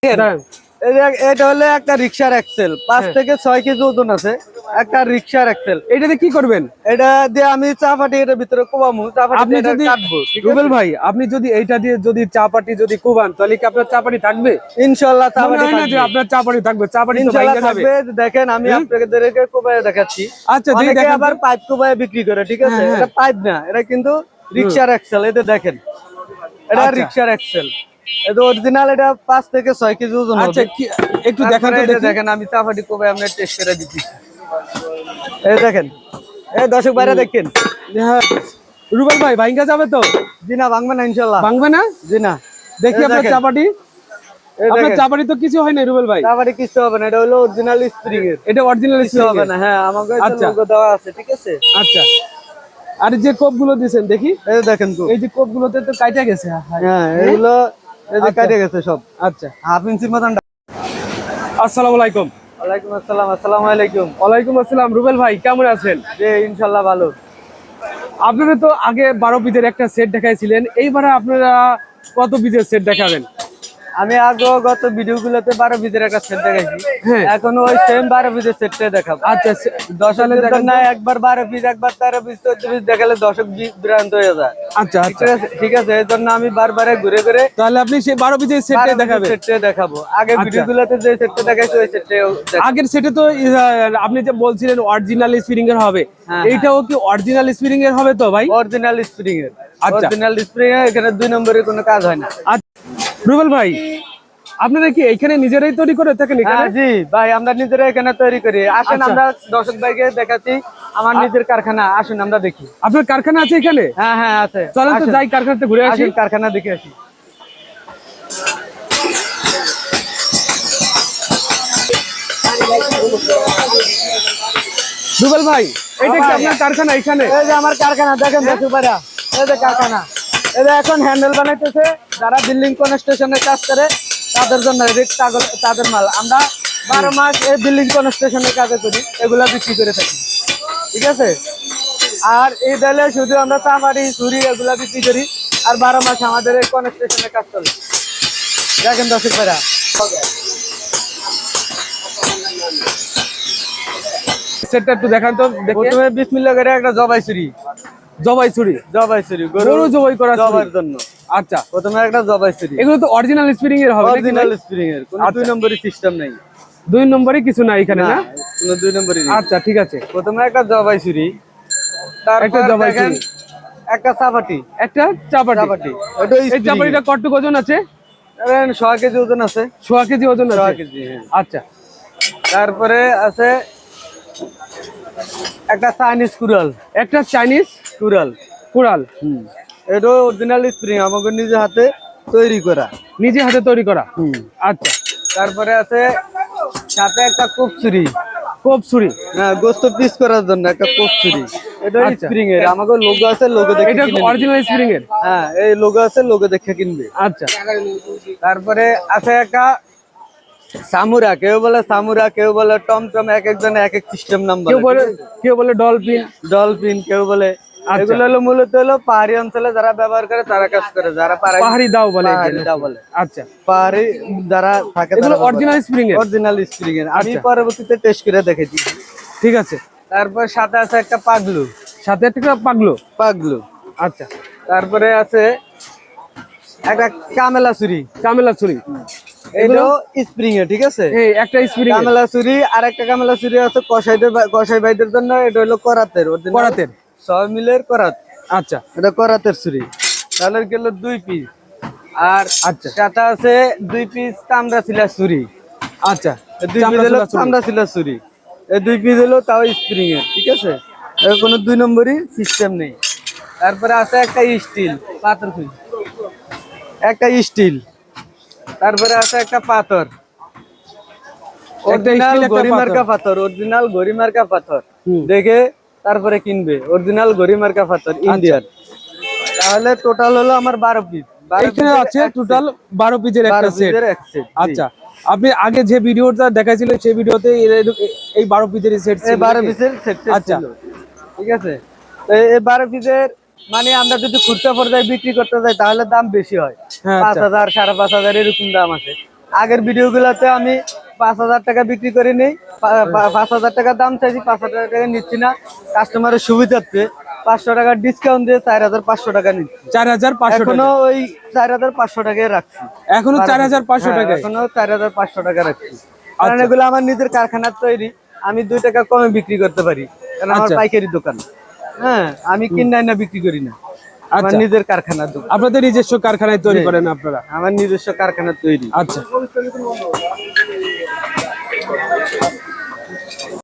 এটা হলো একটা রিক্সার এক্সেল 5 থেকে 6 কেজি ওজন আছে একটা রিক্সার এক্সেল। এটাতে কি করবেন? এটা দিয়ে আমি চা পাটি এর ভিতরে কোবামু, চা পাটি আপনি যদি কাটবো। রুবেল ভাই, আপনি যদি এইটা দিয়ে যদি চা পাটি যদি কোবান, তাহলে কি আপনার চা পাটি থাকবে? ইনশাআল্লাহ চা মনে পাটি হয় না যে থাকবে। আপনার চা পাটি থাকবে, চা পাটি তো ইনশাআল্লাহ ভাঙা যাবে। থাকবে। দেখেন আমি আপনাদেরকে কোবায় দেখাচ্ছি। আচ্ছা, দিয়ে অনেকে দেখেন আবার তো। পাইপ কোবায় বিক্রি করে, ঠিক আছে? হ্যাঁ, হ্যাঁ। এটা পাইপ না, এটা কিন্তু রিক্সার এক্সেল। এটা দেখেন, এটা আচ্ছা, রিক্সার এক্সেল। এটা অরিজিনাল, এটা 5 থেকে 6 কেজি ওজন আচ্ছা, হবে। একটু দেখান তারপরে তো এটা দেখি। দেখেন আমি চা পাটি কোবায় আমরা টেস্ট করে দিচ্ছি। এই দেখেন, এই দর্শক বাইরে দেখেন। হ্যাঁ, রুবেল ভাই ভাঙা যাবে তো? জি না, ভাঙবে না ইনশাআল্লাহ। ভাঙবে না? জি না। দেখি এই আপনার দেখেন, চা পাটি। এই আপনার দেখেন চা পাটি তো কিছু হয় না রুবেল ভাই। চা পাটি কিছু হবে না, এটা হলো অরিজিনাল স্প্রিং এর। এটা অরিজিনাল কিছু হবে না। হ্যাঁ, আমাকে আচ্ছা, লোগো দেওয়া আছে, ঠিক আছে? আচ্ছা। আর যে কোপ গুলো দিয়েছেন দেখি, এই দেখেন তো। এই যে কোপ গুলোতে তো কাইটা গেছে। হ্যাঁ, এগুলো এই যে আচ্ছা, কাটে গেছে সব। আচ্ছা। হাফ ইঞ্চির মতন। আসসালামু আলাইকুম। ওয়ালাইকুম আসসালাম। আসসালামু আলাইকুম। ওয়ালাইকুম আসসালাম। রুবেল ভাই কেমন আছেন? জি ইনশাআল্লাহ ভালো। আপনারা তো আগে 12 পিসের একটা সেট দেখাইছিলেন, এইবারে আপনারা কত পিসের সেট দেখাবেন? আমি আগে গত ভিডিও গুলোতে 12 পিসের একটা সেট দেখাইছি। হ্যাঁ, এখন ওই সেম 12 পিসের সেটটাই দেখাবো। আচ্ছা। 10 তাহলে পিস দেখেন না, তো। একবার 12 পিস, একবার 13 পিস, 14 পিস দেখালে দর্শক বিভ্রান্ত হয়ে যায়। আচ্ছা, ঠিক আচ্ছা। আছে, ঠিক আছে। এই জন্য আমি বারবারে ঘুরে ঘুরে তাহলে আপনি সেই 12 পিসের সেটটাই দেখাবেন? সেটটাই দেখাবো। আগে আচ্ছা। ভিডিও গুলোতে যে সেটটা দেখাইছি ওই সেটটাই আগের সেটে তো আপনি যে বলছিলেন অরিজিনাল স্প্রিং এর হবে, হ্যাঁ, এইটাও কি অরিজিনাল স্প্রিং এর হবে তো ভাই? অরিজিনাল স্প্রিং এর। আচ্ছা। অরিজিনাল স্প্রিং এর, এখানে 2 নম্বরের কোনো কাজ হয় না। আচ্ছা, রুবেল ভাই আপনারা কি এখানে নিজেরাই তৈরি করে থাকেন এখানে? হ্যাঁ জি ভাই, আমরা নিজেরা এখানে তৈরি করি। আসেন আচ্ছা। আমরা দর্শক ভাইকে দেখাচ্ছি আমার নিজের কারখানা। আসুন আমরা দেখি। আপনার কারখানা আছে এখানে? হ্যাঁ হ্যাঁ আছে। চলেন তো আসেন, যাই কারখানাতে ঘুরে আসি। আসেন কারখানা দেখে আসি। রুবেল ভাই এটা কি আপনার কারখানা এখানে? এই যে আমার কারখানা দেখেন দর্শক ভাইরা, এই যে কারখানা। এই যে এখন হ্যান্ডেল বানাইতেছে, যারা বিল্ডিং কনস্ট্রাকশনে কাজ করে তাদের জন্য কাগজ, তাদের মাল। আমরা 12 মাস এই বিল্ডিং কনস্ট্রাকশনের কাজে করি, এগুলা বিক্রি করে থাকি, ঠিক আছে? আর এই দলে শুধু আমরা চাপাটি ছুরি এগুলা বিক্রি করি, আর 12 মাস আমাদের এই কনস্ট্রাকশনের কাজ চলে। দেখেন দর্শক ভাইরা, সেটটা একটু দেখান তো দেখে। প্রথমে বিসমিল্লাহ করে একটা জবাই ছুরি। জবাই ছুরি? জবাই ছুরি গরু জবাই করা জবার জন্য। আচ্ছা, প্রথমে একটা জবাই ছুরি। এগুলো তো অরিজিনাল স্প্রিং এর হবে নাকি ভাই? অরিজিনাল স্প্রিং এর, কোনো আচ্ছা। 2 নম্বরের সিস্টেম নাই। 2 নম্বরে কিছু না এখানে না? কোনো 2 নম্বরই নেই। আচ্ছা, ঠিক আছে। প্রথমে একটা জবাই ছুরি, একটা তারপর জবাই দেখেন ছুরি, একটা চাপাটি। একটা চাপাটি। চাপাটি ওটা এই স্প্রিং চাপাটিটা কতটুকু ওজন আছে? এর 100 কেজি ওজন আছে। 100 কেজি ওজন 100 আছে? কেজি, হ্যাঁ। আচ্ছা। তারপরে আছে একটা চাইনিজ কুড়াল। একটা চাইনিজ কুড়াল। কুড়াল? এটা অরিজিনাল স্প্রিং, আমাকে নিজে হাতে তৈরি করা। নিজে হাতে তৈরি করা? আচ্ছা। তারপরে আছে সাথে একটা কোপ ছুরি। কোপ ছুরি? হ্যাঁ, গোস্ত পিস করার জন্য একটা কোপ ছুরি। এটা আচ্ছা। স্প্রিং এর, আমাকে লোগো আছে, লোগো দেখে এটা কিনবে। অরিজিনাল স্প্রিং এর? হ্যাঁ, এই লোগো আছে, লোগো দেখে কিনবে। আচ্ছা। তারপরে আছে একটা সামুরা, কেউ বলে সামুরা, কেউ বলে টমটম, এক একজন এক এক সিস্টেম নাম বলে। কেউ বলে ডলফিন। ডলফিন কেউ বলে। আচ্ছা। এগুলো হলো মূলত হলো পাহাড়ি অঞ্চলে যারা ব্যবহার করে তারা কাজ করে, যারা পাহাড়ি দাও বলে পাহাড়ি এখানে। দাও বলে। আচ্ছা। পাহাড়ি যারা থাকে এগুলো অরিজিনাল স্প্রিং এর? অরিজিনাল স্প্রিং এর। আমি আচ্ছা। পরবর্তীতে টেস্ট করে দেখেছি। ঠিক আছে। তারপর সাথে আছে একটা পাগলু। সাথে একটা পাগলো? পাগলু। আচ্ছা। তারপরে আছে একটা কামেলা ছুরি। কামেলা ছুরি? এগুলো স্প্রিং এর, ঠিক আছে? এই একটা স্প্রিং এর। কামেলা ছুরি, আর একটা কামেলা ছুরি আছে কসাই ভাইদের জন্য, এটা হলো করাতের। করাতের? সব মিলের করাত। আচ্ছা। এটা করাতের ছুরি। তাহলে গেল 2 পিস। আর আচ্ছা। সাথে আছে 2 পিস কামড়া ছিলা ছুরি। আচ্ছা। 2 পিস হলো কামড়া ছিলা ছুরি। এই 2 পিস হলো তাও স্প্রিং এর, ঠিক আছে? এর কোনো 2 নম্বরই সিস্টেম নেই। তারপরে আছে একটা স্টিল পাথর ছুরি, একটা স্টিল। তারপরে আছে একটা পাথর, অরিজিনাল গরিমার্কা পাথর। অরিজিনাল গরিমার্কা পাথর দেখে তারপরে কিনবে, অরিজিনাল গরিমার্কা পাথর ইন্ডিয়ান। তাহলে টোটাল হলো আমার 12 পিস। এখানে আছে টোটাল 12 পিসের একটা সেট। আচ্ছা, আপনি আগে যে ভিডিওটা দেখাইছিলেন সেই ভিডিওতে এই 12 পিসের সেট ছিল? 12 পিসের সেট আচ্ছা, ঠিক আছে। তো এই 12 পিসের মানে আমরা যদি খুচরা পর্যায়ে বিক্রি করতে যাই তাহলে দাম বেশি হয়। 5000 5,500 এরকম দাম আছে। আগের ভিডিওগুলোতে আমি 5,000 টাকা বিক্রি করে নেই, 5,000 টাকা দাম চাইছি, 5,000 টাকা নিচ্ছি না। কাস্টমারের সুবিধার্থে 500 টাকা ডিসকাউন্ট দিয়ে 4,500 টাকা নিচ্ছি। 4,500 এখনো টাকা, ওই 4,500 টাকায় রাখছি। এখনো 4,500 টাকা। এখনো 4,500 টাকা রাখছি, কারণ আচ্ছা। এগুলো আমার নিজের কারখানার তৈরি। আমি 2 টাকা কমে বিক্রি করতে পারি, কারণ আমার আচ্ছা। পাইকারি দোকান। হ্যাঁ, আমি কিনাই না বিক্রি করি না, আমার আচ্ছা। নিজের কারখানার দোকান। আপনাদের নিজস্ব কারখানায় তৈরি করেন আপনারা? আমার নিজস্ব কারখানার তৈরি। আচ্ছা।